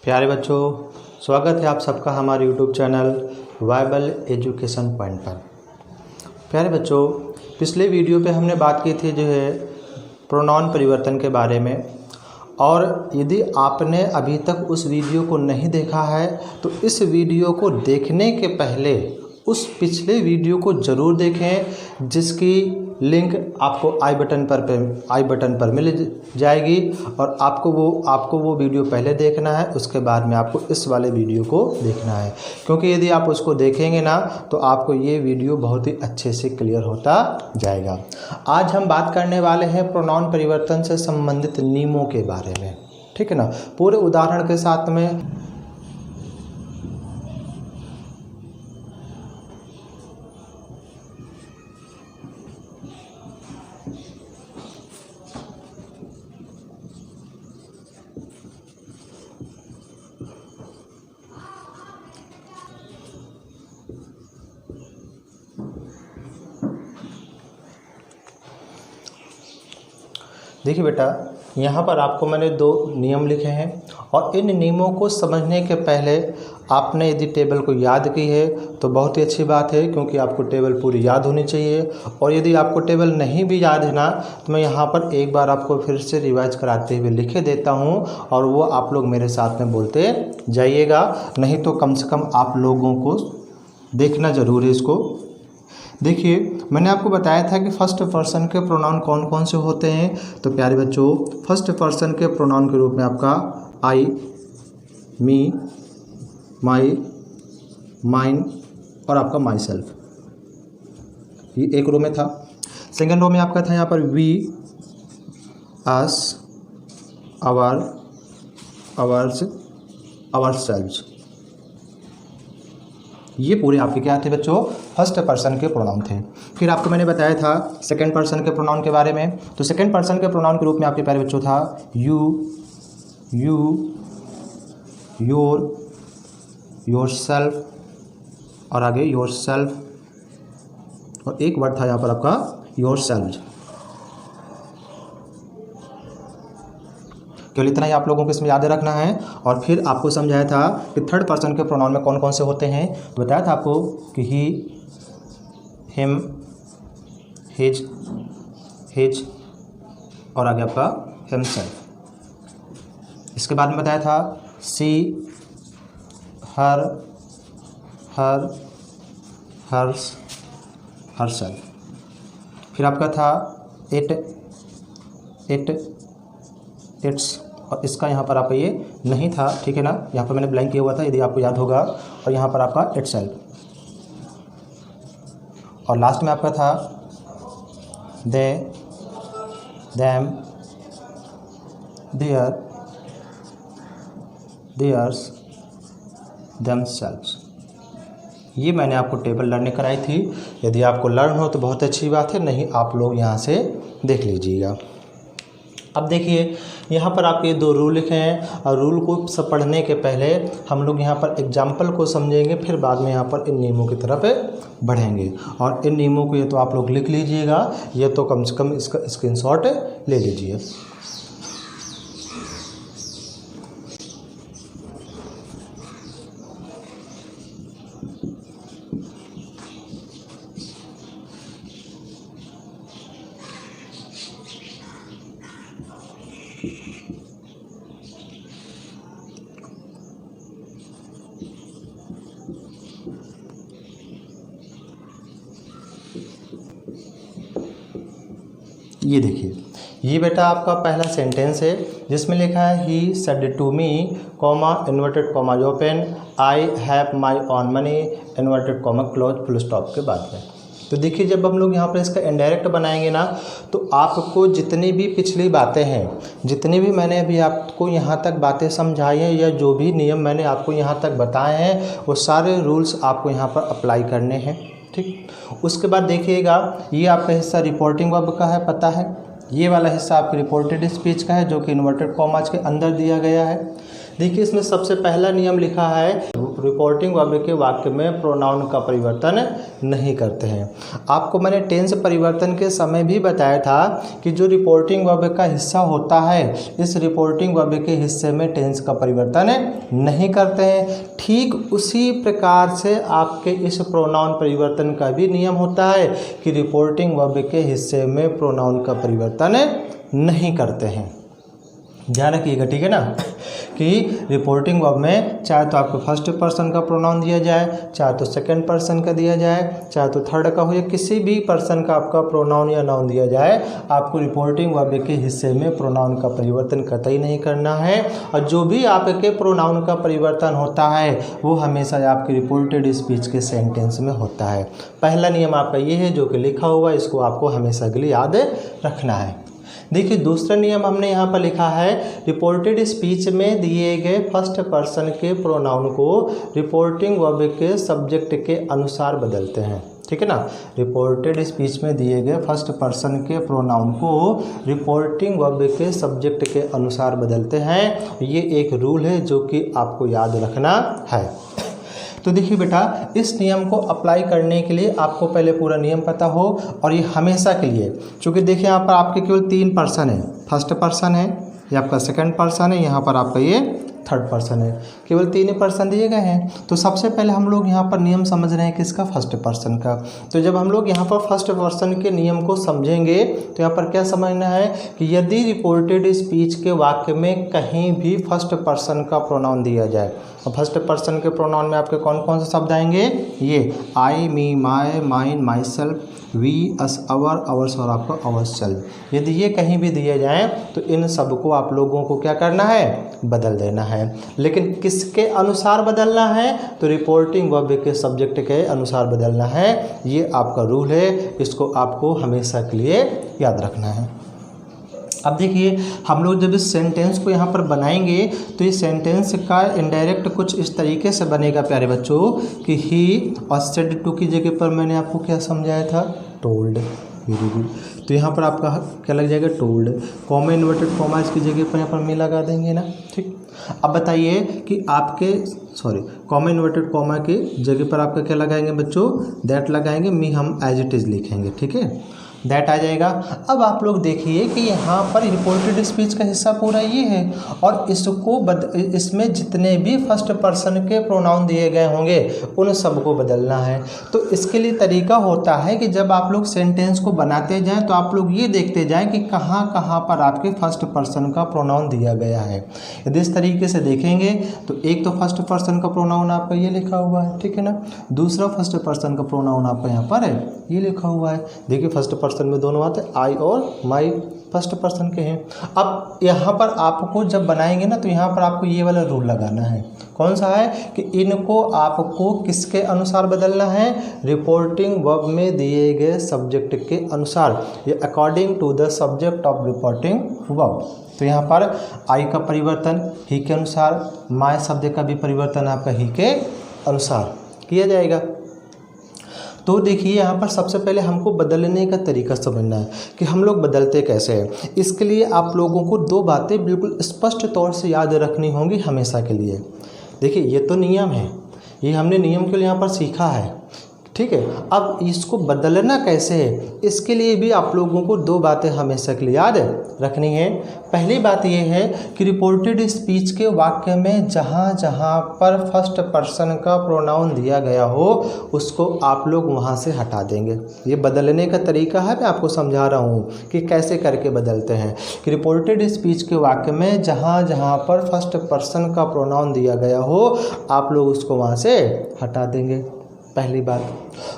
प्यारे बच्चों, स्वागत है आप सबका हमारे YouTube channel viable education point पर। प्यारे बच्चों, पिछले वीडियो पे हमने बात की थी जो है प्रोनाउन परिवर्तन के बारे में, और यदि आपने अभी तक उस वीडियो को नहीं देखा है तो इस वीडियो को देखने के पहले उस पिछले वीडियो को ज़रूर देखें, जिसकी लिंक आपको आई बटन पर मिल जाएगी। और आपको वो वीडियो पहले देखना है, उसके बाद में आपको इस वाले वीडियो को देखना है, क्योंकि यदि आप उसको देखेंगे ना तो आपको ये वीडियो बहुत ही अच्छे से क्लियर होता जाएगा। आज हम बात करने वाले हैं प्रोनाउन परिवर्तन से संबंधित नियमों के बारे में, ठीक है ना, पूरे उदाहरण के साथ में। देखिए बेटा, यहाँ पर आपको मैंने 2 नियम लिखे हैं, और इन नियमों को समझने के पहले आपने यदि टेबल को याद की है तो बहुत ही अच्छी बात है, क्योंकि आपको टेबल पूरी याद होनी चाहिए। और यदि आपको टेबल नहीं भी याद है ना, तो मैं यहाँ पर एक बार आपको फिर से रिवाइज कराते हुए लिखे देता हूँ, और वो आप लोग मेरे साथ में बोलते जाइएगा। नहीं तो कम से कम आप लोगों को देखना ज़रूर है इसको। देखिए, मैंने आपको बताया था कि फर्स्ट पर्सन के प्रोनाउन कौन कौन से होते हैं। तो प्यारे बच्चों, फर्स्ट पर्सन के प्रोनाउन के रूप में आपका आई, मी, माई, माइन और आपका माई सेल्फ, ये एक रो में था। सेकेंड रो में आपका था यहाँ पर we, us, our, ours, ourselves. ये पूरे आपके क्या थे बच्चों? फर्स्ट पर्सन के प्रोनाउन थे। फिर आपको मैंने बताया था सेकंड पर्सन के प्रोनाउन के बारे में। तो सेकंड पर्सन के प्रोनाउन के रूप में आपके प्यारे बच्चों था यू, योर, योरसेल्फ और आगे योरसेल्फ, और एक वर्ड था यहाँ पर आपका योरसेल्व्स। केवल इतना ही आप लोगों को इसमें याद रखना है। और फिर आपको समझाया था कि थर्ड पर्सन के प्रोनाउन में कौन कौन से होते हैं। तो बताया था आपको कि ही, हिम, हिज और आगे आपका हिमसेल्फ। इसके बाद में बताया था सी, हर, हर्स, हरसेल्फ। फिर आपका था इट, इट्स, और इसका यहाँ पर आपका ये नहीं था, ठीक है ना, यहाँ पर मैंने ब्लैंक किया हुआ था, यदि आपको याद होगा। और यहाँ पर आपका इटसेल्फ। और लास्ट में आपका था दे, देम, देयर, देयर्स, देमसेल्व्स। ये मैंने आपको टेबल लर्निंग कराई थी। यदि आपको लर्न हो तो बहुत अच्छी बात है, नहीं आप लोग यहाँ से देख लीजिएगा। अब देखिए, यहाँ पर आपके 2 रूल लिखे हैं, और रूल को सब पढ़ने के पहले हम लोग यहाँ पर एग्जाम्पल को समझेंगे, फिर बाद में यहाँ पर इन नियमों की तरफ बढ़ेंगे। और इन नियमों को ये तो आप लोग लिख लीजिएगा, ये तो कम से कम इसका स्क्रीनशॉट ले लीजिए। ये देखिए, ये बेटा आपका पहला सेंटेंस है, जिसमें लिखा है he said to me, comma, inverted comma open, I have my own money, inverted comma close, full stop के बाद में। तो देखिए, जब हम लोग यहाँ पर इसका इनडायरेक्ट बनाएंगे ना, तो आपको जितनी भी पिछली बातें हैं, जितनी भी मैंने अभी आपको यहाँ तक बातें समझाई हैं, या जो भी नियम मैंने आपको यहाँ तक बताए हैं, वो सारे रूल्स आपको यहाँ पर अप्लाई करने हैं, ठीक। उसके बाद देखिएगा, ये आपका हिस्सा रिपोर्टिंग वर्ब का है, पता है। ये वाला हिस्सा आपके रिपोर्टेड स्पीच का है, जो कि इन्वर्टेड कॉमास के अंदर दिया गया है। देखिए इसमें सबसे पहला नियम लिखा है रिपोर्टिंग वर्ब के वाक्य में प्रोनाउन का परिवर्तन नहीं करते हैं। आपको मैंने टेंस परिवर्तन के समय भी बताया था कि जो रिपोर्टिंग वर्ब का हिस्सा होता है इस रिपोर्टिंग वर्ब के हिस्से में टेंस का परिवर्तन नहीं करते हैं। ठीक उसी प्रकार से आपके इस प्रोनाउन परिवर्तन का भी नियम होता है कि रिपोर्टिंग वर्ब के हिस्से में प्रोनाउन का परिवर्तन नहीं करते हैं। ध्यान रखिएगा, ठीक है ना, कि रिपोर्टिंग वर्ब में चाहे तो आपको फर्स्ट पर्सन का प्रोनाउन दिया जाए, चाहे तो सेकंड पर्सन का दिया जाए, चाहे तो थर्ड का हो, या किसी भी पर्सन का आपका प्रोनाउन या नाउन दिया जाए, आपको रिपोर्टिंग वर्ब के हिस्से में प्रोनाउन का परिवर्तन कतई नहीं करना है। और जो भी आपके प्रोनाउन का परिवर्तन होता है वो हमेशा आपके रिपोर्टेड स्पीच के सेंटेंस में होता है। पहला नियम आपका ये है जो कि लिखा हुआ है, इसको आपको हमेशा के लिए याद रखना है। देखिए दूसरा नियम हमने यहाँ पर लिखा है रिपोर्टेड स्पीच में दिए गए फर्स्ट पर्सन के प्रोनाउन को रिपोर्टिंग वर्ब के सब्जेक्ट के अनुसार बदलते हैं, ठीक है ना। रिपोर्टेड स्पीच में दिए गए फर्स्ट पर्सन के प्रोनाउन को रिपोर्टिंग वर्ब के सब्जेक्ट के अनुसार बदलते हैं। ये एक रूल है जो कि आपको याद रखना है। तो देखिए बेटा, इस नियम को अप्लाई करने के लिए आपको पहले पूरा नियम पता हो, और ये हमेशा के लिए, क्योंकि देखिए यहाँ पर आपके केवल 3 पर्सन है, फर्स्ट पर्सन है, ये आपका सेकंड पर्सन है, यहाँ पर आपका ये थर्ड पर्सन है, केवल 3 ही पर्सन दिए गए हैं। तो सबसे पहले हम लोग यहाँ पर नियम समझ रहे हैं किसका, फर्स्ट पर्सन का। तो जब हम लोग यहाँ पर फर्स्ट पर्सन के नियम को समझेंगे तो यहाँ पर क्या समझना है कि यदि रिपोर्टेड स्पीच के वाक्य में कहीं भी फर्स्ट पर्सन का प्रोनाउन दिया जाए, और फर्स्ट पर्सन के प्रोनाउन में आपके कौन कौन से शब्द आएंगे, ये I, me, my, mine, myself, we, us, our, ours और आपका अवर्स सेल्फ, यदि ये कहीं भी दिए जाएं तो इन सब को आप लोगों को क्या करना है, बदल देना है। लेकिन किसके अनुसार बदलना है, तो रिपोर्टिंग वर्ब के सब्जेक्ट के अनुसार बदलना है। ये आपका रूल है, इसको आपको हमेशा के लिए याद रखना है। अब देखिए हम लोग जब इस सेंटेंस को यहाँ पर बनाएंगे तो इस सेंटेंस का इनडायरेक्ट कुछ इस तरीके से बनेगा प्यारे बच्चों कि ही और सेड टू की जगह पर मैंने आपको क्या समझाया था, टोल्ड। Very good. तो यहाँ पर आपका क्या लग जाएगा, टोल्ड। कॉमा इन्वर्टेड कॉमा इसकी जगह पर यहाँ पर मी लगा देंगे ना, ठीक। अब बताइए कि आपके कॉमा इन्वर्टेड कॉमा की जगह पर आपका क्या लगाएंगे बच्चों, दैट लगाएंगे, मी हम एज इट इज़ लिखेंगे, ठीक है, दैट आ जाएगा। अब आप लोग देखिए कि यहाँ पर रिपोर्टेड स्पीच का हिस्सा पूरा ये है, और इसमें जितने भी फर्स्ट पर्सन के प्रोनाउन दिए गए होंगे उन सबको बदलना है। तो इसके लिए तरीका होता है कि जब आप लोग सेंटेंस को बनाते जाएं तो आप लोग ये देखते जाएं कि कहाँ कहाँ पर आपके फर्स्ट पर्सन का प्रोनाउन दिया गया है। यदि इस तरीके से देखेंगे तो एक तो फर्स्ट पर्सन का प्रोनाउन आपका ये लिखा हुआ है, ठीक है ना, दूसरा फर्स्ट पर्सन का प्रोनाउन आपका यहाँ पर है ये लिखा हुआ है। देखिए फर्स्ट पर्सन में दोनों आते हैं, आई और माई फर्स्ट पर्सन के हैं। अब यहाँ पर आपको जब बनाएंगे ना तो यहाँ पर आपको ये वाला रूल लगाना है, कौन सा है कि इनको आपको किसके अनुसार बदलना है, रिपोर्टिंग वर्ब में दिए गए सब्जेक्ट के अनुसार, ये according to the subject of reporting verb. तो यहाँ पर आई का परिवर्तन ही के अनुसार, माई शब्द का भी परिवर्तन आपका ही के अनुसार किया जाएगा। तो देखिए यहाँ पर सबसे पहले हमको बदलने का तरीका समझना है कि हम लोग बदलते कैसे हैं। इसके लिए आप लोगों को 2 बातें बिल्कुल स्पष्ट तौर से याद रखनी होंगी हमेशा के लिए। देखिए ये तो नियम है, ये हमने नियम के लिए यहाँ पर सीखा है, ठीक है। अब इसको बदलना कैसे है, इसके लिए भी आप लोगों को 2 बातें हमेशा के लिए याद रखनी है। पहली बात ये है कि रिपोर्टेड स्पीच के वाक्य में जहाँ जहाँ पर फर्स्ट पर्सन का प्रोनाउन दिया गया हो उसको आप लोग वहाँ से हटा देंगे। ये बदलने का तरीका है, मैं आपको समझा रहा हूँ कि कैसे करके बदलते हैं। कि रिपोर्टेड स्पीच के वाक्य में जहाँ जहाँ पर फर्स्ट पर्सन का प्रोनाउन दिया गया हो आप लोग उसको वहाँ से हटा देंगे, पहली बात।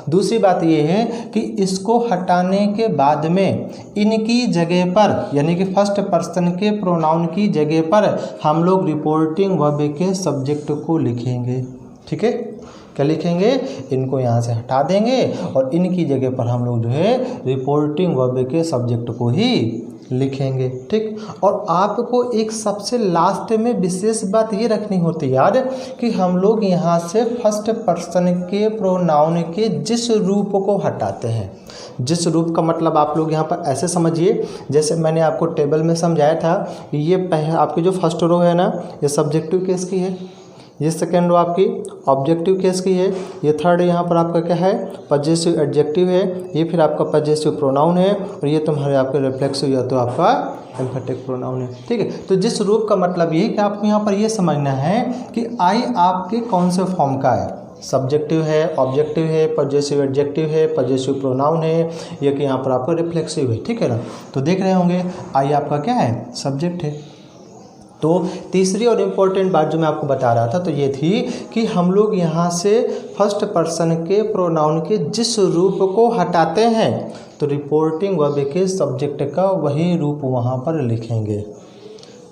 दूसरी बात ये है कि इसको हटाने के बाद में इनकी जगह पर यानी कि फर्स्ट पर्सन के प्रोनाउन की जगह पर हम लोग रिपोर्टिंग वर्ब के सब्जेक्ट को लिखेंगे, ठीक है। क्या लिखेंगे, इनको यहाँ से हटा देंगे और इनकी जगह पर हम लोग जो है रिपोर्टिंग वर्ब के सब्जेक्ट को ही लिखेंगे। ठीक, और आपको एक सबसे लास्ट में विशेष बात ये रखनी होती है याद कि हम लोग यहाँ से फर्स्ट पर्सन के प्रोनाउन के जिस रूप को हटाते हैं। जिस रूप का मतलब आप लोग यहाँ पर ऐसे समझिए, जैसे मैंने आपको टेबल में समझाया था, ये आपकी जो फर्स्ट रो है ना, ये सब्जेक्टिव केस की है, ये सेकेंड रो आपकी ऑब्जेक्टिव केस की है, ये थर्ड यहाँ पर आपका क्या है पजेसिव एडजेक्टिव है, ये फिर आपका पजेसिव प्रोनाउन है, और ये तुम्हारे आपके रिफ्लेक्सिव या तो आपका एम्फेटिक प्रोनाउन है। ठीक है, तो जिस रूप का मतलब ये कि आपको यहाँ पर ये समझना है कि आई आपके कौन से फॉर्म का है, सब्जेक्टिव है, ऑब्जेक्टिव है, पजेसिव एडजेक्टिव है, पजेसिव प्रोनाउन है, ये कि यहाँ पर आपका रिफ्लेक्सिव है। ठीक है ना, तो देख रहे होंगे आई आपका क्या है सब्जेक्ट है। तो तीसरी और इम्पोर्टेंट बात जो मैं आपको बता रहा था तो ये थी कि हम लोग यहाँ से फर्स्ट पर्सन के प्रोनाउन के जिस रूप को हटाते हैं तो रिपोर्टिंग वर्ब के सब्जेक्ट का वही रूप वहाँ पर लिखेंगे।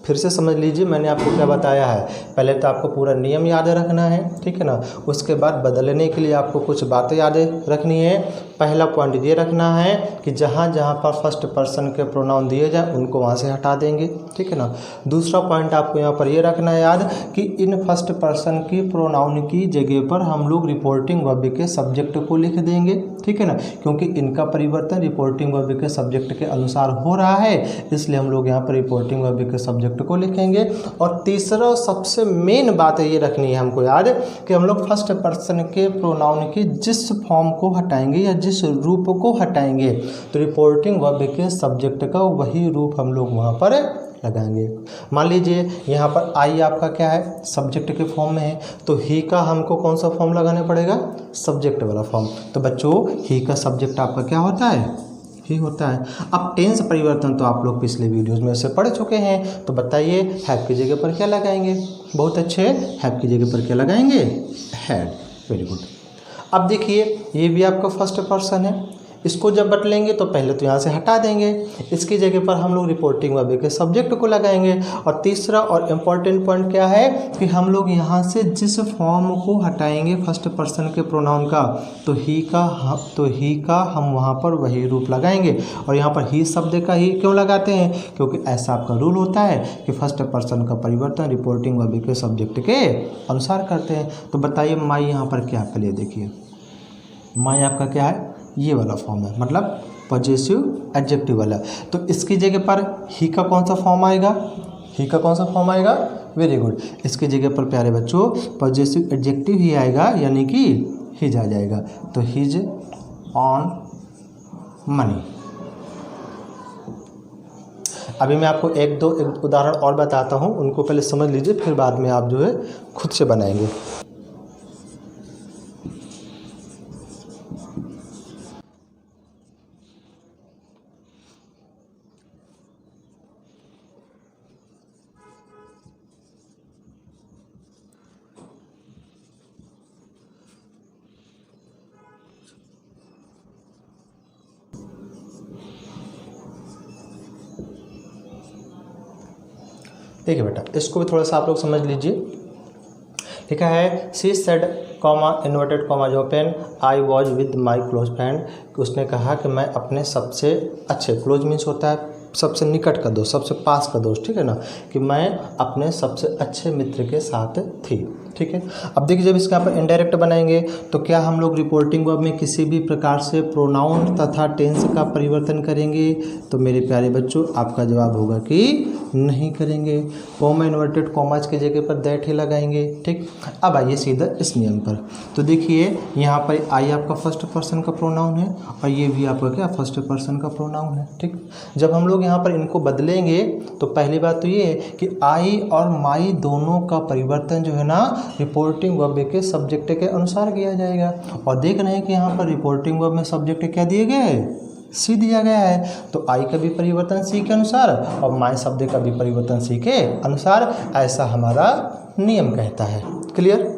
फिर से समझ लीजिए मैंने आपको क्या बताया है। पहले तो आपको पूरा नियम याद रखना है, ठीक है ना। उसके बाद बदलने के लिए आपको कुछ बातें याद रखनी है। पहला पॉइंट ये रखना है कि जहाँ जहाँ पर फर्स्ट पर्सन के प्रोनाउन दिए जाए उनको वहाँ से हटा देंगे, ठीक है ना। दूसरा पॉइंट आपको यहाँ पर ये रखना है याद कि इन फर्स्ट पर्सन की प्रोनाउन की जगह पर हम लोग रिपोर्टिंग वर्ब के सब्जेक्ट को लिख देंगे, ठीक है ना, क्योंकि इनका परिवर्तन रिपोर्टिंग वर्ब के सब्जेक्ट के अनुसार हो रहा है, इसलिए हम लोग यहाँ पर रिपोर्टिंग वर्ब के सब्जेक्ट को लिखेंगे। और तीसरा सबसे मेन बात ये रखनी है हमको याद कि हम लोग फर्स्ट पर्सन के प्रोनाउन की जिस फॉर्म को हटाएंगे या जिस रूप को हटाएंगे तो रिपोर्टिंग वर्ब के सब्जेक्ट का वही रूप हम लोग वहाँ पर लगाएंगे। मान लीजिए यहाँ पर आई आपका क्या है सब्जेक्ट के फॉर्म में है, तो ही का हमको कौन सा फॉर्म लगाना पड़ेगा सब्जेक्ट वाला फॉर्म। तो बच्चों ही का सब्जेक्ट आपका क्या होता है ही होता है। अब टेंस परिवर्तन तो आप लोग पिछले वीडियोस में से पढ़ चुके हैं, तो बताइए हैव की जगह पर क्या लगाएंगे। बहुत अच्छे, हैव की जगह पर क्या लगाएंगे हैड। Very good. अब देखिए ये भी आपका फर्स्ट पर्सन है, इसको जब बदलेंगे तो पहले तो यहाँ से हटा देंगे, इसकी जगह पर हम लोग रिपोर्टिंग वर्ब के सब्जेक्ट को लगाएंगे। और तीसरा और इम्पॉर्टेंट पॉइंट क्या है कि हम लोग यहाँ से जिस फॉर्म को हटाएंगे फर्स्ट पर्सन के प्रोनाउन का तो ही का हम वहाँ पर वही रूप लगाएंगे। और यहाँ पर ही शब्द का ही क्यों लगाते हैं, क्योंकि ऐसा आपका रूल होता है कि फर्स्ट पर्सन का परिवर्तन रिपोर्टिंग वर्ब के सब्जेक्ट के अनुसार करते हैं। तो बताइए माई यहाँ पर क्या आपके लिए, देखिए माई आपका क्या है ये वाला फॉर्म है, मतलब पजेसिव एडजेक्टिव वाला। तो इसकी जगह पर ही का कौन सा फॉर्म आएगा, ही का कौन सा फॉर्म आएगा। Very good. इसकी जगह पर प्यारे बच्चों पजेसिव एडजेक्टिव ही आएगा, यानी कि हिज आ जाएगा। तो हिज ऑन मनी। अभी मैं आपको एक उदाहरण और बताता हूँ, उनको पहले समझ लीजिए, फिर बाद में आप जो है खुद से बनाएंगे। देखिए बेटा इसको भी थोड़ा सा आप लोग समझ लीजिए। लिखा है she said comma inverted comma जो when I was with my close friend, कि उसने कहा कि मैं अपने सबसे अच्छे, क्लोज मीन्स होता है सबसे निकट का दोस्त, सबसे पास का दोस्त, ठीक है ना, कि मैं अपने सबसे अच्छे मित्र के साथ थी। ठीक है। अब देखिए जब इसके यहाँ पर इनडायरेक्ट बनाएंगे तो क्या हम लोग रिपोर्टिंग वर्ब में किसी भी प्रकार से प्रोनाउन तथा टेंस का परिवर्तन करेंगे, तो मेरे प्यारे बच्चों आपका जवाब होगा कि नहीं करेंगे। कॉमा इन्वर्टेड कॉमाज की जगह पर दैट ही लगाएंगे। ठीक। अब आइए सीधा इस नियम पर। तो देखिए यहाँ पर आई आपका फर्स्ट पर्सन का प्रोनाउन है और ये भी आपका क्या फर्स्ट पर्सन का प्रोनाउन है। ठीक। जब हम लोग यहाँ पर इनको बदलेंगे तो पहली बात तो ये है कि आई और माई दोनों का परिवर्तन जो है ना रिपोर्टिंग वर्ब के सब्जेक्ट के अनुसार किया जाएगा। और देख रहे हैं कि यहाँ पर रिपोर्टिंग वर्ब में सब्जेक्ट क्या दिए गए, सी दिया गया है, तो आई का भी परिवर्तन सी के अनुसार और माई शब्द का भी परिवर्तन सी के अनुसार, ऐसा हमारा नियम कहता है। क्लियर।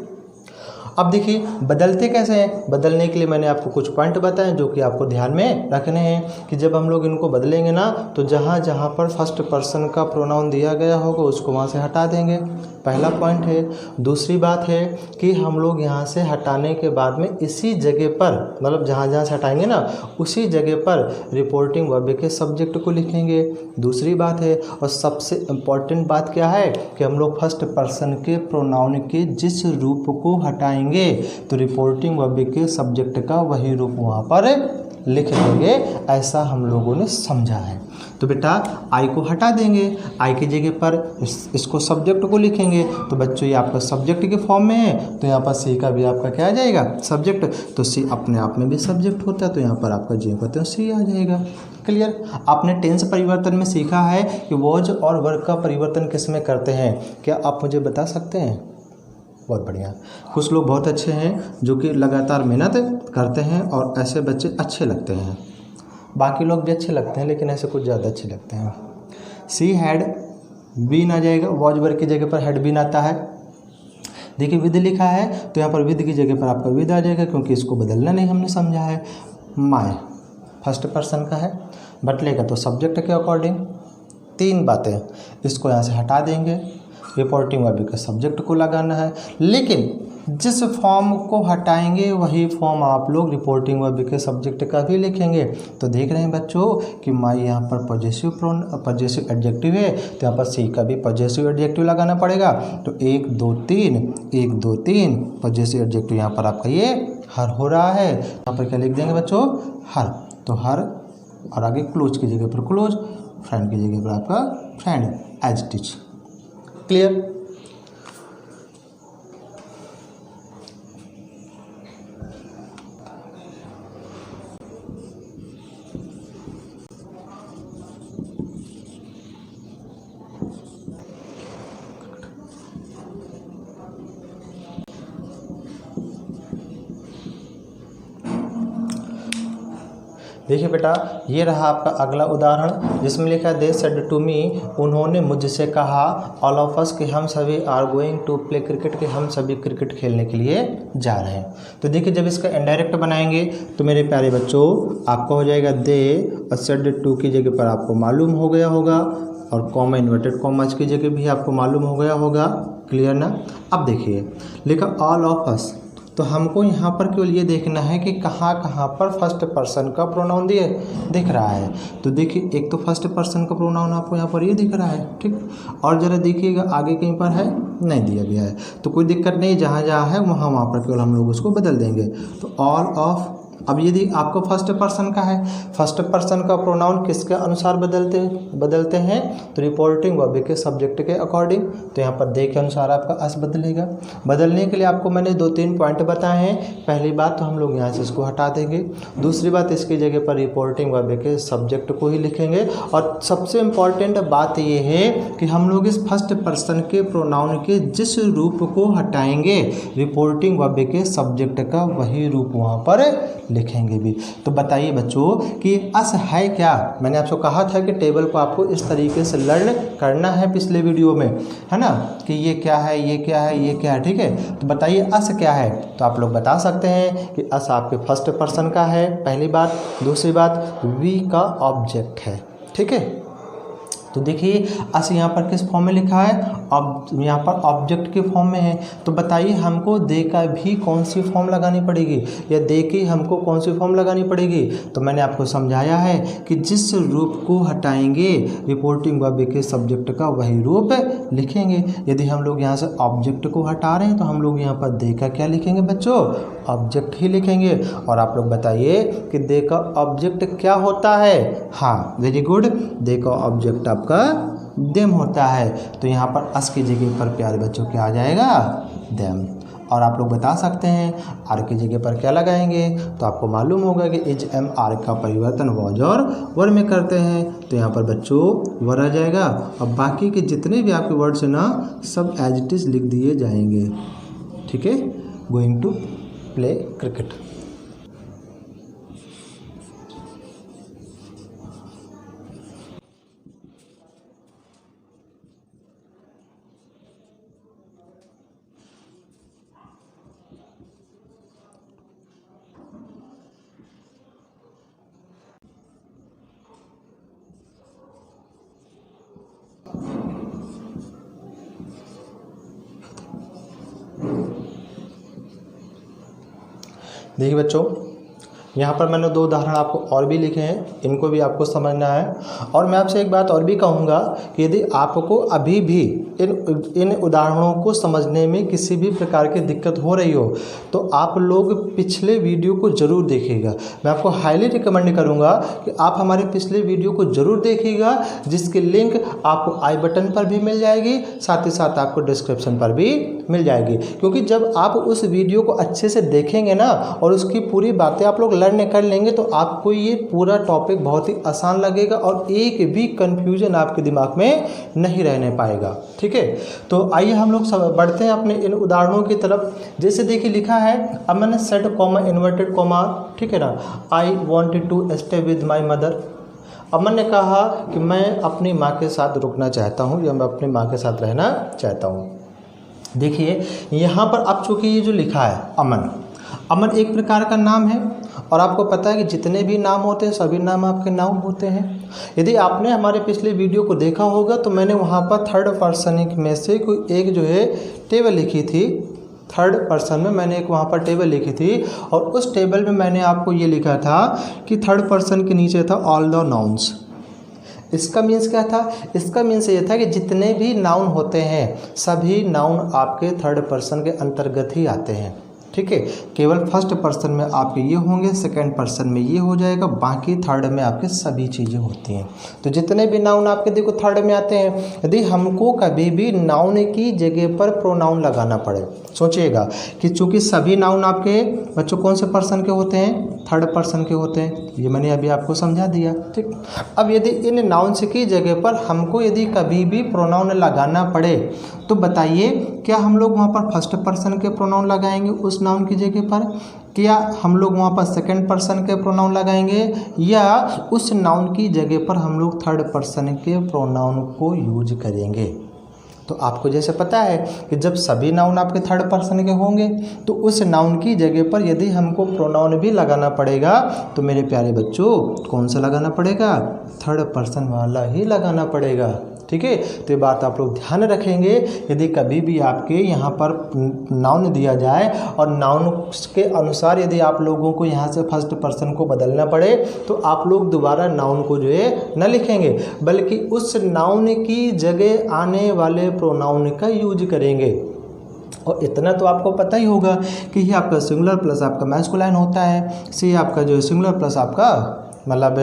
अब देखिए बदलते कैसे हैं। बदलने के लिए मैंने आपको कुछ पॉइंट बताए जो कि आपको ध्यान में रखने हैं कि जब हम लोग इनको बदलेंगे ना तो जहाँ जहाँ पर फर्स्ट पर्सन का प्रोनाउन दिया गया होगा उसको वहाँ से हटा देंगे। पहला पॉइंट है। दूसरी बात है कि हम लोग यहाँ से हटाने के बाद में इसी जगह पर, मतलब जहाँ जहाँ से हटाएंगे ना उसी जगह पर रिपोर्टिंग वर्ब के सब्जेक्ट को लिखेंगे। दूसरी बात है, और सबसे इम्पॉर्टेंट बात क्या है कि हम लोग फर्स्ट पर्सन के प्रोनाउन के जिस रूप को हटाएंगे तो रिपोर्टिंग वर्ब के सब्जेक्ट का वही रूप वहाँ पर लिख देंगे, ऐसा हम लोगों ने समझा है। तो बेटा आई को हटा देंगे, आई की जगह पर इसको सब्जेक्ट को लिखेंगे। तो बच्चों ये आपका सब्जेक्ट के फॉर्म में है, तो यहाँ पर सी का भी आपका क्या आ जाएगा, सब्जेक्ट। तो सी अपने आप में भी सब्जेक्ट होता है, तो यहाँ पर आपका जो कहते हैं सी आ जाएगा। क्लियर। आपने टेंस परिवर्तन में सीखा है कि वॉज और वर्ग का परिवर्तन किस में करते हैं, क्या आप मुझे बता सकते हैं? बहुत बढ़िया। कुछ लोग बहुत अच्छे हैं जो कि लगातार मेहनत करते हैं और ऐसे बच्चे अच्छे लगते हैं। बाकी लोग भी अच्छे लगते हैं लेकिन ऐसे कुछ ज़्यादा अच्छे लगते हैं। सी हैड बीन आ जाएगा, वॉज वर्ग की जगह पर हैड बीन आता है। देखिए विद लिखा है तो यहाँ पर विद की जगह पर आपका विद आ जाएगा, क्योंकि इसको बदलना नहीं हमने समझा है। माय फर्स्ट पर्सन का है, बटलेगा तो सब्जेक्ट के अकॉर्डिंग। तीन बातें, इसको यहाँ से हटा देंगे, रिपोर्टिंग वर्ब के सब्जेक्ट को लगाना है। लेकिन जिस फॉर्म को हटाएंगे वही फॉर्म आप लोग रिपोर्टिंग वर्ब के सब्जेक्ट का भी लिखेंगे। तो देख रहे हैं बच्चों कि माई यहाँ पर पॉजेसिव एडजेक्टिव है, तो यहाँ पर सी का भी पॉजेसिव एडजेक्टिव लगाना पड़ेगा। तो 1 2 3 पॉजेसिव एडजेक्टिव यहाँ पर आपका ये हर हो रहा है। यहाँ पर क्या लिख देंगे बच्चों, हर। तो हर और आगे क्लोज की जगह पर क्लोज, फ्रेंड की जगह पर आपका friend, as it is. Clear. देखिए बेटा ये रहा आपका अगला उदाहरण, जिसमें लिखा दे सेड टू मी, उन्होंने मुझसे कहा, ऑल ऑफ अस कि हम सभी are going to play cricket, कि हम सभी क्रिकेट खेलने के लिए जा रहे हैं। तो देखिए जब इसका इनडायरेक्ट बनाएंगे तो मेरे प्यारे बच्चों आपका हो जाएगा दे, और सेड टू की जगह पर आपको मालूम हो गया होगा, और कॉमा इन्वर्टेड कॉमास की जगह भी आपको मालूम हो गया होगा। क्लियर ना। अब देखिए लिखा ऑल ऑफ अस, तो हमको यहाँ पर केवल ये देखना है कि कहाँ कहाँ पर फर्स्ट पर्सन का प्रोनाउन दिख रहा है। तो देखिए एक तो फर्स्ट पर्सन का प्रोनाउन आपको यहाँ पर ये दिख रहा है, ठीक। और ज़रा देखिएगा आगे कहीं पर है, नहीं दिया गया है, तो कोई दिक्कत नहीं, जहाँ जहाँ है वहाँ पर केवल हम लोग उसको बदल देंगे। तो ऑल ऑफ, अब यदि आपको फर्स्ट पर्सन का है, फर्स्ट पर्सन का प्रोनाउन किसके अनुसार बदलते हैं, तो रिपोर्टिंग वर्ब के सब्जेक्ट के अकॉर्डिंग। तो यहाँ पर दे के अनुसार आपका अस बदलेगा। बदलने के लिए आपको मैंने 2-3 पॉइंट बताए हैं। पहली बात तो हम लोग यहाँ से इसको हटा देंगे, दूसरी बात इसकी जगह पर रिपोर्टिंग वर्ब के सब्जेक्ट को ही लिखेंगे, और सबसे इम्पॉर्टेंट बात ये है कि हम लोग इस फर्स्ट पर्सन के प्रोनाउन के जिस रूप को हटाएंगे रिपोर्टिंग वर्ब के सब्जेक्ट का वही रूप वहाँ पर लिखेंगे भी। तो बताइए बच्चों कि अस है क्या। मैंने आपको कहा था कि टेबल को आपको इस तरीके से लर्न करना है पिछले वीडियो में, है ना, कि ये क्या है, ये क्या है, ये क्या है, ठीक है। तो बताइए अस क्या है। तो आप लोग बता सकते हैं कि अस आपके फर्स्ट पर्सन का है, पहली बात। दूसरी बात वी का ऑब्जेक्ट है, ठीक है। तो देखिए अस यहाँ पर किस फॉर्म में लिखा है, अब यहाँ पर ऑब्जेक्ट के फॉर्म में है। तो बताइए हमको दे का भी कौन सी फॉर्म लगानी पड़ेगी, या दे की हमको कौन सी फॉर्म लगानी पड़ेगी। तो मैंने आपको समझाया है कि जिस रूप को हटाएंगे रिपोर्टिंग वर्ब के सब्जेक्ट का वही रूप लिखेंगे। यदि हम लोग यहाँ से ऑब्जेक्ट को हटा रहे हैं तो हम लोग यहाँ पर दे का क्या लिखेंगे बच्चों, ऑब्जेक्ट ही लिखेंगे। और आप लोग बताइए कि दे का ऑब्जेक्ट क्या होता है। हाँ वेरी गुड, दे का ऑब्जेक्ट आपका देम होता है। तो यहाँ पर अस की जगह पर प्यारे बच्चों क्या आ जाएगा, देम। और आप लोग बता सकते हैं आर की जगह पर क्या लगाएंगे। तो आपको मालूम होगा कि इज एम आर का परिवर्तन वॉज और वर में करते हैं। तो यहाँ पर बच्चों वर आ जाएगा, और बाकी के जितने भी आपके वर्ड्स हैं ना सब एज इट इज लिख दिए जाएंगे, ठीक है। Going to play cricket. देखिए बच्चों, यहाँ पर मैंने 2 उदाहरण आपको और भी लिखे हैं, इनको भी आपको समझना है। और मैं आपसे एक बात और भी कहूँगा कि यदि आपको अभी भी इन उदाहरणों को समझने में किसी भी प्रकार की दिक्कत हो रही हो तो आप लोग पिछले वीडियो को ज़रूर देखिएगा। मैं आपको हाईली रिकमेंड करूँगा कि आप हमारे पिछले वीडियो को ज़रूर देखिएगा, जिसकी लिंक आपको आई बटन पर भी मिल जाएगी, साथ ही साथ आपको डिस्क्रिप्शन पर भी मिल जाएगी। क्योंकि जब आप उस वीडियो को अच्छे से देखेंगे ना और उसकी पूरी बातें आप लोग लर्न कर लेंगे तो आपको ये पूरा टॉपिक बहुत ही आसान लगेगा और एक भी कंफ्यूजन आपके दिमाग में नहीं रहने पाएगा। ठीक है, तो आइए हम लोग बढ़ते हैं अपने इन उदाहरणों की तरफ। जैसे देखिए लिखा है, अब मैंने सेट कॉमा इन्वर्टेड कॉमा, ठीक है ना, I wanted to stay with my mother. अब मैंने कहा कि मैं अपनी माँ के साथ रुकना चाहता हूँ या मैं अपनी माँ के साथ रहना चाहता हूँ। देखिए यहाँ पर अब चूँकि ये जो लिखा है अमन, अमन एक प्रकार का नाम है और आपको पता है कि जितने भी नाम होते हैं सभी नाम आपके नाउन होते हैं। यदि आपने हमारे पिछले वीडियो को देखा होगा तो मैंने वहाँ पर थर्ड पर्सन में से कोई एक जो है टेबल लिखी थी, थर्ड पर्सन में मैंने एक वहाँ पर टेबल लिखी थी और उस टेबल में मैंने आपको ये लिखा था कि थर्ड पर्सन के नीचे था ऑल द नाउन्स। इसका मीन्स क्या था? इसका मीन्स ये था कि जितने भी नाउन होते हैं सभी नाउन आपके थर्ड पर्सन के अंतर्गत ही आते हैं। ठीक है, केवल फर्स्ट पर्सन में आपके ये होंगे, सेकंड पर्सन में ये हो जाएगा, बाकी थर्ड में आपके सभी चीज़ें होती हैं। तो जितने भी नाउन आपके देखो थर्ड में आते हैं, यदि हमको कभी भी नाउन की जगह पर प्रोनाउन लगाना पड़े, सोचिएगा कि चूंकि सभी नाउन आपके बच्चों कौन से पर्सन के होते हैं? थर्ड पर्सन के होते हैं। ये मैंने अभी आपको समझा दिया। ठीक, अब यदि इन नाउन्स की जगह पर हमको यदि कभी भी प्रोनाउन लगाना पड़े तो बताइए क्या हम लोग वहाँ पर फर्स्ट पर्सन के प्रोनाउन लगाएंगे उस नाउन की जगह पर, क्या हम लोग वहाँ पर सेकंड पर्सन के प्रोनाउन लगाएंगे, या उस नाउन की जगह पर हम लोग थर्ड पर्सन के प्रोनाउन को यूज करेंगे? तो आपको जैसे पता है कि जब सभी नाउन आपके थर्ड पर्सन के होंगे तो उस नाउन की जगह पर यदि हमको प्रोनाउन भी लगाना पड़ेगा तो मेरे प्यारे बच्चों कौन सा लगाना पड़ेगा? थर्ड पर्सन वाला ही लगाना पड़ेगा। ठीक है, तो ये बात आप लोग ध्यान रखेंगे। यदि कभी भी आपके यहाँ पर नाउन दिया जाए और नाउन के अनुसार यदि आप लोगों को यहाँ से फर्स्ट पर्सन को बदलना पड़े तो आप लोग दोबारा नाउन को जो है न लिखेंगे बल्कि उस नाउन की जगह आने वाले प्रोनाउन का यूज करेंगे। और इतना तो आपको पता ही होगा कि ये आपका सिंगुलर प्लस आपका मैस्कुलाइन होता है, सी आपका जो है सिंगुलर प्लस आपका मतलब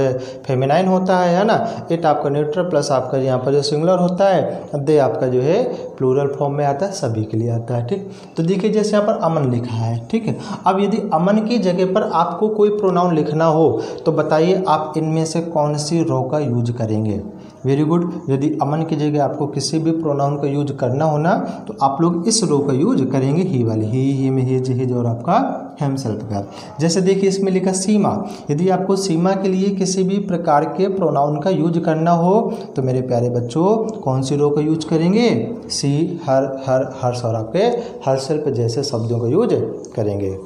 फेमिनाइन होता है ना, इट आपका न्यूट्रल प्लस आपका यहाँ पर जो सिंगुलर होता है, दे आपका जो है प्लूरल फॉर्म में आता है, सभी के लिए आता है। ठीक, तो देखिए जैसे यहाँ पर अमन लिखा है। ठीक है, अब यदि अमन की जगह पर आपको कोई प्रोनाउन लिखना हो तो बताइए आप इनमें से कौन सी रो का यूज करेंगे? वेरी गुड, यदि अमन की जगह आपको किसी भी प्रोनाउन का यूज करना हो ना तो आप लोग इस रो का यूज करेंगे, ही वाली, ही में हिज और आपका हिमसेल्फ का। जैसे देखिए इसमें लिखा सीमा, यदि आपको सीमा के लिए किसी भी प्रकार के प्रोनाउन का यूज करना हो तो मेरे प्यारे बच्चों कौन सी रो का यूज करेंगे? सी, हर्ष और आपके हर्षेल्फ जैसे शब्दों का यूज करेंगे।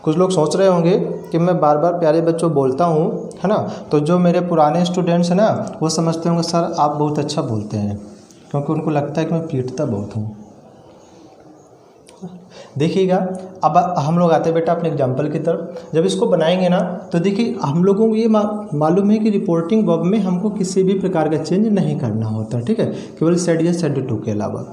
कुछ लोग सोच रहे होंगे कि मैं बार बार प्यारे बच्चों बोलता हूँ, है ना, तो जो मेरे पुराने स्टूडेंट्स हैं ना वो समझते होंगे सर आप बहुत अच्छा बोलते हैं, क्योंकि उनको लगता है कि मैं पीटता बहुत हूँ। देखिएगा अब हम लोग आते हैं बेटा अपने एग्जाम्पल की तरफ। जब इसको बनाएंगे ना तो देखिए हम लोगों को ये मालूम है कि रिपोर्टिंग वर्ब में हमको किसी भी प्रकार का चेंज नहीं करना होता। ठीक है, केवल सेड या सेड टू के अलावा।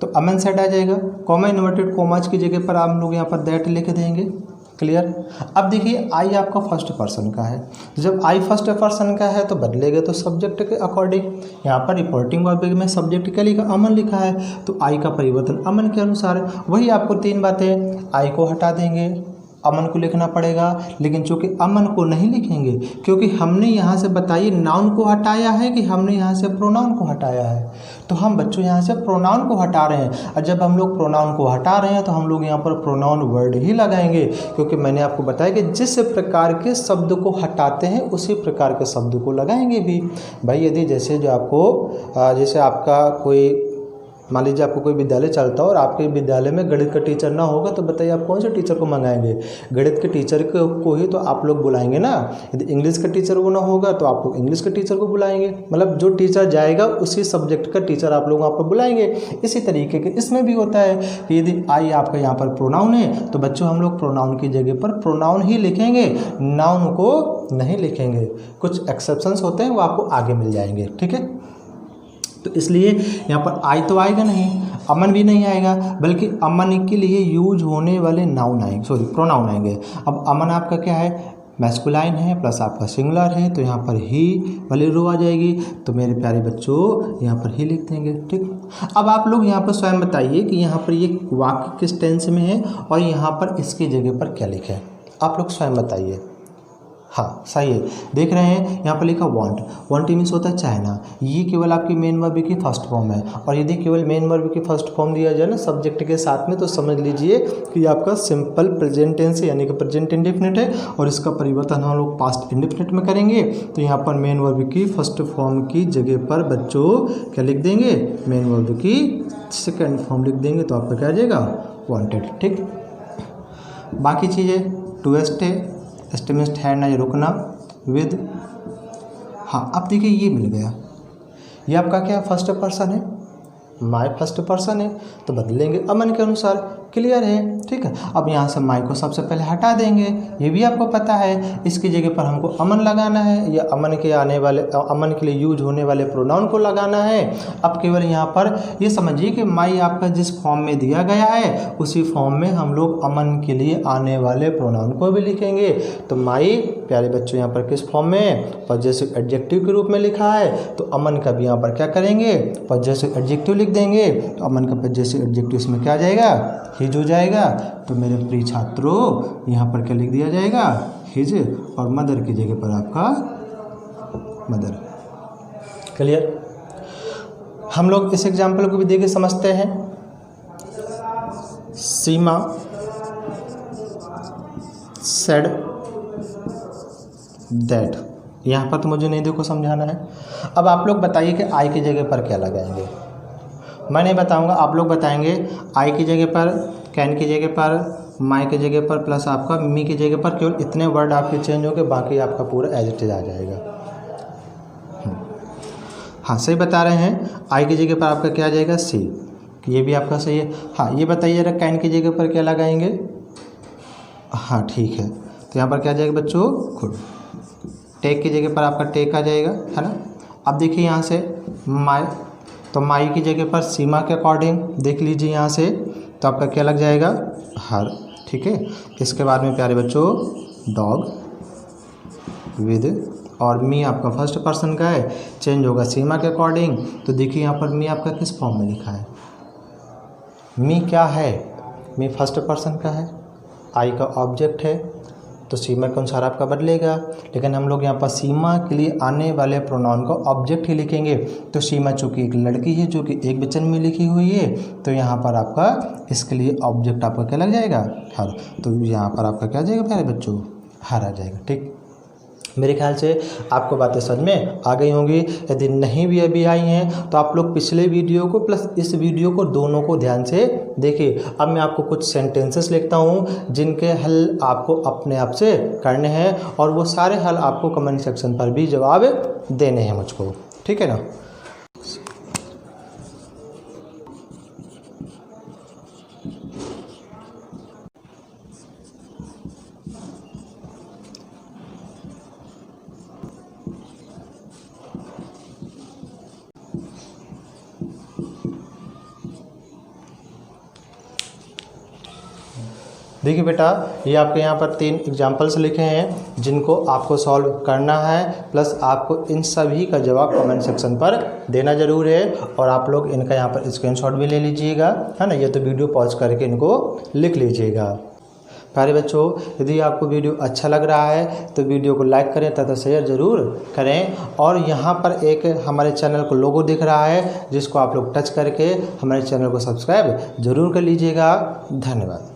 तो अमन सेड आ जाएगा, कॉमा इन्वर्टेड कॉमाज की जगह पर आप लोग यहाँ पर दैट लिख देंगे। क्लियर। अब देखिए आई आपका फर्स्ट पर्सन का है, जब आई फर्स्ट पर्सन का है तो बदलेगा तो सब्जेक्ट के अकॉर्डिंग। यहाँ पर रिपोर्टिंग वर्ब में सब्जेक्ट क्या लिखा? अमन लिखा है, तो आई का परिवर्तन अमन के अनुसार है। वही आपको 3 बातें, आई को हटा देंगे, अमन को लिखना पड़ेगा, लेकिन चूंकि अमन को नहीं लिखेंगे क्योंकि हमने यहाँ से बताइए नाउन को हटाया है कि हमने यहाँ से प्रोनाउन को हटाया है, तो हम बच्चों यहाँ से प्रोनाउन को हटा रहे हैं। और जब हम लोग प्रोनाउन को हटा रहे हैं तो हम लोग यहाँ पर प्रोनाउन वर्ड ही लगाएंगे, क्योंकि मैंने आपको बताया कि जिस प्रकार के शब्द को हटाते हैं उसी प्रकार के शब्द को लगाएंगे भी। भाई यदि जैसे जो आपको जैसे आपका कोई मान लीजिए आपको कोई विद्यालय चलता हो और आपके विद्यालय में गणित का टीचर ना होगा तो बताइए आप कौन से टीचर को मंगाएंगे? गणित के टीचर को ही तो आप लोग बुलाएंगे ना। यदि इंग्लिश का टीचर वो ना होगा तो आप लोग इंग्लिश के टीचर को बुलाएंगे, मतलब जो टीचर जाएगा उसी सब्जेक्ट का टीचर आप लोग वहाँ पर बुलाएंगे। इसी तरीके के इसमें भी होता है कि यदि आई आपका यहाँ पर प्रोनाउन है तो बच्चों हम लोग प्रोनाउन की जगह पर प्रोनाउन ही लिखेंगे, नाउन को नहीं लिखेंगे। कुछ एक्सेप्शंस होते हैं वो आपको आगे मिल जाएंगे, ठीक है। तो इसलिए यहाँ पर आई तो आएगा नहीं, अमन भी नहीं आएगा, बल्कि अमन के लिए यूज होने वाले नाउन आएंगे, सॉरी प्रोनाउन आएंगे। अब अमन आपका क्या है? मैस्कुलाइन है प्लस आपका सिंगुलर है, तो यहाँ पर ही वाली रो आ जाएगी। तो मेरे प्यारे बच्चों यहाँ पर ही लिख देंगे, ठीक। अब आप लोग यहाँ पर स्वयं बताइए कि यहाँ पर ये वाक्य किस टेंस में है और यहाँ पर इसकी जगह पर क्या लिखा है, आप लोग स्वयं बताइए। हाँ सही है, देख रहे हैं यहाँ पर लिखा वांट। वांट मीन्स होता है चाहना। ये केवल आपकी मेन वर्ब की फर्स्ट फॉर्म है, और यदि केवल मेन वर्ब की फर्स्ट फॉर्म दिया जाए ना सब्जेक्ट के साथ में तो समझ लीजिए कि आपका सिंपल प्रेजेंट टेंस है, यानी कि प्रेजेंट इंडेफिनिट है, और इसका परिवर्तन हम लोग पास्ट इंडेफिनिट में करेंगे। तो यहाँ पर मेन वर्ब की फर्स्ट फॉर्म की जगह पर बच्चों क्या लिख देंगे? मेन वर्ब की सेकेंड फॉर्म लिख देंगे, तो आपका क्या आ जाएगा? वांटेड, ठीक। बाकी चीज़ें टू एस्ट है, एस्टिमेट ठहरना या रुकना विद। हाँ अब देखिए ये मिल गया, ये आपका क्या फर्स्ट पर्सन है, माय फर्स्ट पर्सन है, तो बदलेंगे अमन के अनुसार। क्लियर है, ठीक है। अब यहाँ से माय को सबसे पहले हटा देंगे, ये भी आपको पता है। इसकी जगह पर हमको अमन लगाना है, या अमन के आने वाले अमन के लिए यूज होने वाले प्रोनाउन को लगाना है। अब केवल यहाँ पर ये समझिए कि माय आपका जिस फॉर्म में दिया गया है उसी फॉर्म में हम लोग अमन के लिए आने वाले प्रोनाउन को भी लिखेंगे। तो माय प्यारे बच्चों यहाँ पर किस फॉर्म में? पॉजेसिव एडजेक्टिव के रूप में लिखा है, तो अमन का भी यहाँ पर क्या करेंगे? पॉजेसिव एडजेक्टिव लिख देंगे। तो अमन का पॉजेसिव एडजेक्टिव इसमें क्या आ जाएगा? हिज हो जाएगा। तो मेरे प्रिय छात्रों यहाँ पर क्या लिख दिया जाएगा? हिज, और मदर की जगह पर आपका मदर। क्लियर? हम लोग इस एग्जाम्पल को भी देके समझते हैं। सीमा सेड दैट, यहाँ पर तो मुझे नहीं देखो समझाना है। अब आप लोग बताइए कि आई की जगह पर क्या लगाएंगे। मैं नहीं बताऊंगा, आप लोग बताएंगे। आई की जगह पर, कैन की जगह पर, माई की जगह पर, प्लस आपका मी की जगह पर केवल इतने वर्ड आपके चेंज होंगे, बाकी आपका पूरा एज इट इज आ जाएगा। हाँ सही बता रहे हैं। आई की जगह पर आपका क्या आ जाएगा? सी, ये भी आपका सही है। हाँ ये बताइए जरा कैन की जगह पर क्या लगाएंगे? हाँ ठीक है, तो यहाँ पर क्या आ जाएगा बच्चों? खुद। टेक की जगह पर आपका टेक आ जाएगा, है ना। अब देखिए यहाँ से माई, तो माई की जगह पर सीमा के अकॉर्डिंग देख लीजिए यहाँ से, तो आपका क्या लग जाएगा? हर, ठीक है। इसके बाद में प्यारे बच्चों डॉग विद, और मी आपका फर्स्ट पर्सन का है, चेंज होगा सीमा के अकॉर्डिंग। तो देखिए यहाँ पर मी आपका किस फॉर्म में लिखा है? मी क्या है? मी फर्स्ट पर्सन का है, आई का ऑब्जेक्ट है, तो सीमा के अनुसार आपका बदलेगा। लेकिन हम लोग यहाँ पर सीमा के लिए आने वाले प्रोनाउन को ऑब्जेक्ट ही लिखेंगे। तो सीमा चूँकि एक लड़की है जो कि एक वचन में लिखी हुई है, तो यहाँ पर आपका इसके लिए ऑब्जेक्ट आपका क्या लग जाएगा? हर। तो यहाँ पर आपका क्या आ जाएगा प्यारे बच्चों? हर आ जाएगा, ठीक। मेरे ख्याल से आपको बातें समझ में आ गई होंगी। यदि नहीं भी अभी आई हैं तो आप लोग पिछले वीडियो को प्लस इस वीडियो को दोनों को ध्यान से देखिए। अब मैं आपको कुछ सेंटेंसेस लिखता हूं जिनके हल आपको अपने आप से करने हैं, और वो सारे हल आपको कमेंट सेक्शन पर भी जवाब देने हैं मुझको, ठीक है ना। देखिए बेटा, ये आपके यहाँ पर 3 एग्जाम्पल्स लिखे हैं जिनको आपको सॉल्व करना है, प्लस आपको इन सभी का जवाब कमेंट सेक्शन पर देना ज़रूर है। और आप लोग इनका यहाँ पर स्क्रीनशॉट भी ले लीजिएगा, है ना। ये तो वीडियो पॉज करके इनको लिख लीजिएगा। प्यारे बच्चों, यदि आपको वीडियो अच्छा लग रहा है तो वीडियो को लाइक करें तथा शेयर ज़रूर करें। और यहाँ पर एक हमारे चैनल को लोगो दिख रहा है जिसको आप लोग टच करके हमारे चैनल को सब्सक्राइब ज़रूर कर लीजिएगा। धन्यवाद।